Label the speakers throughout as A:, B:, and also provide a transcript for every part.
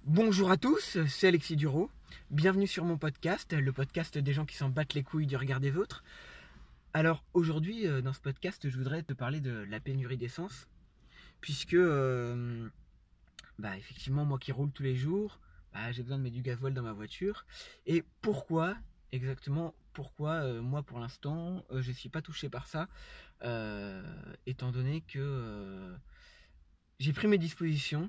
A: Bonjour à tous, c'est Alexis Duro. Bienvenue sur mon podcast, le podcast des gens qui s'en battent les couilles du regard des autres. Alors aujourd'hui, dans ce podcast, je voudrais te parler de la pénurie d'essence, puisque, effectivement, moi qui roule tous les jours, j'ai besoin de mettre du gasoil dans ma voiture. Et pourquoi, exactement, moi pour l'instant, je ne suis pas touché par ça, étant donné que j'ai pris mes dispositions.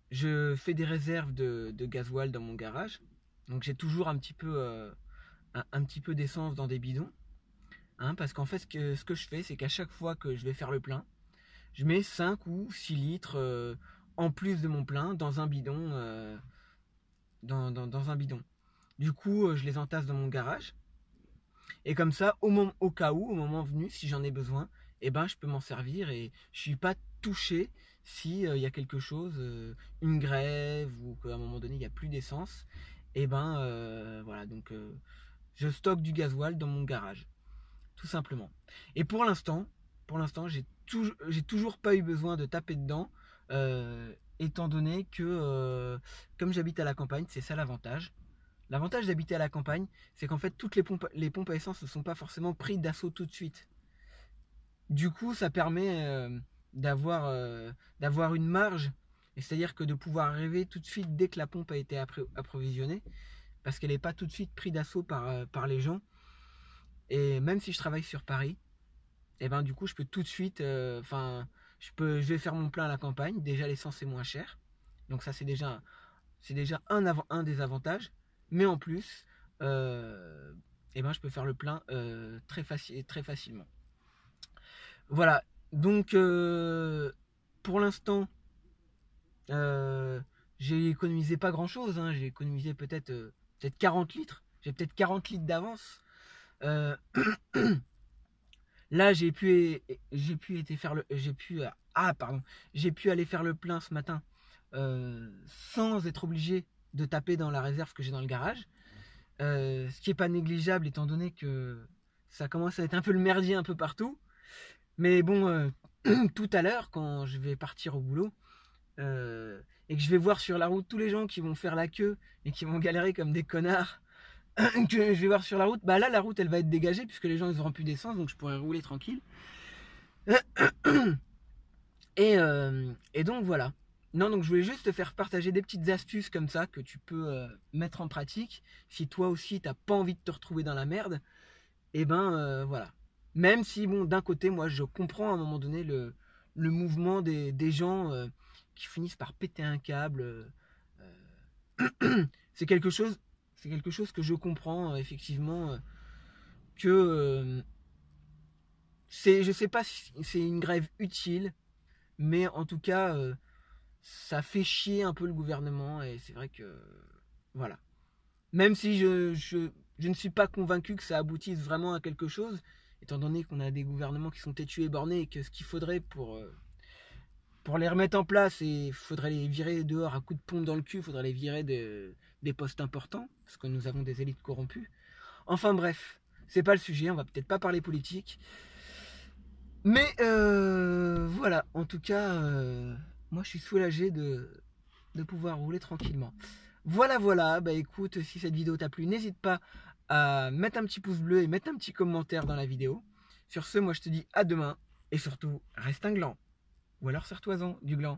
A: Je fais des réserves de gasoil dans mon garage. Donc j'ai toujours un petit peu d'essence dans des bidons. Parce qu'en fait, ce que je fais, c'est qu'à chaque fois que je vais faire le plein, je mets 5 ou 6 litres en plus de mon plein dans un bidon. Dans un bidon. Du coup, je les entasse dans mon garage. Et comme ça, au cas où, au moment venu, si j'en ai besoin, je peux m'en servir et je suis pas touché si y a quelque chose, une grève ou qu'à un moment donné il n'y a plus d'essence. Voilà, donc je stocke du gasoil dans mon garage, tout simplement. Et pour l'instant, j'ai toujours pas eu besoin de taper dedans, étant donné que comme j'habite à la campagne, c'est ça l'avantage. L'avantage d'habiter à la campagne, c'est qu'en fait, toutes les pompes à essence ne sont pas forcément prises d'assaut tout de suite. Du coup, ça permet d'avoir une marge, c'est-à-dire que de pouvoir arriver tout de suite dès que la pompe a été approvisionnée, parce qu'elle n'est pas tout de suite prise d'assaut par les gens. Et même si je travaille sur Paris, du coup, je peux tout de suite, je vais faire mon plein à la campagne. Déjà, l'essence est moins chère, donc ça, c'est déjà un des avantages. Mais en plus, je peux faire le plein très facilement. Voilà, donc pour l'instant, j'ai économisé pas grand chose, j'ai économisé peut-être 40 litres, j'ai peut-être 40 litres d'avance. Là, j'ai pu aller faire le plein ce matin sans être obligé de taper dans la réserve que j'ai dans le garage. Ce qui est pas négligeable étant donné que ça commence à être un peu le merdier un peu partout. Mais bon, tout à l'heure, quand je vais partir au boulot et que je vais voir sur la route tous les gens qui vont faire la queue et qui vont galérer comme des connards, que je vais voir sur la route, là la route elle va être dégagée puisque les gens ils auront plus d'essence, donc je pourrai rouler tranquille. Et donc voilà. Non, donc je voulais juste te faire partager des petites astuces comme ça que tu peux mettre en pratique si toi aussi t'as pas envie de te retrouver dans la merde. Voilà. Même si bon, d'un côté moi je comprends à un moment donné le mouvement des gens qui finissent par péter un câble. C'est quelque chose que je comprends effectivement que je sais pas si c'est une grève utile, mais en tout cas ça fait chier un peu le gouvernement et c'est vrai que voilà. Même si je ne suis pas convaincu que ça aboutisse vraiment à quelque chose, étant donné qu'on a des gouvernements qui sont têtus et bornés et que ce qu'il faudrait pour les remettre en place, il faudrait les virer dehors à coups de pompe dans le cul, il faudrait les virer des postes importants, parce que nous avons des élites corrompues. Enfin bref, c'est pas le sujet, on va peut-être pas parler politique. Mais voilà, en tout cas, moi je suis soulagé de pouvoir rouler tranquillement. Voilà, écoute, si cette vidéo t'a plu, n'hésite pas à mettre un petit pouce bleu et mettre un petit commentaire dans la vidéo. Sur ce, moi je te dis à demain, et surtout, reste un gland. Ou alors serre-toi-en du gland.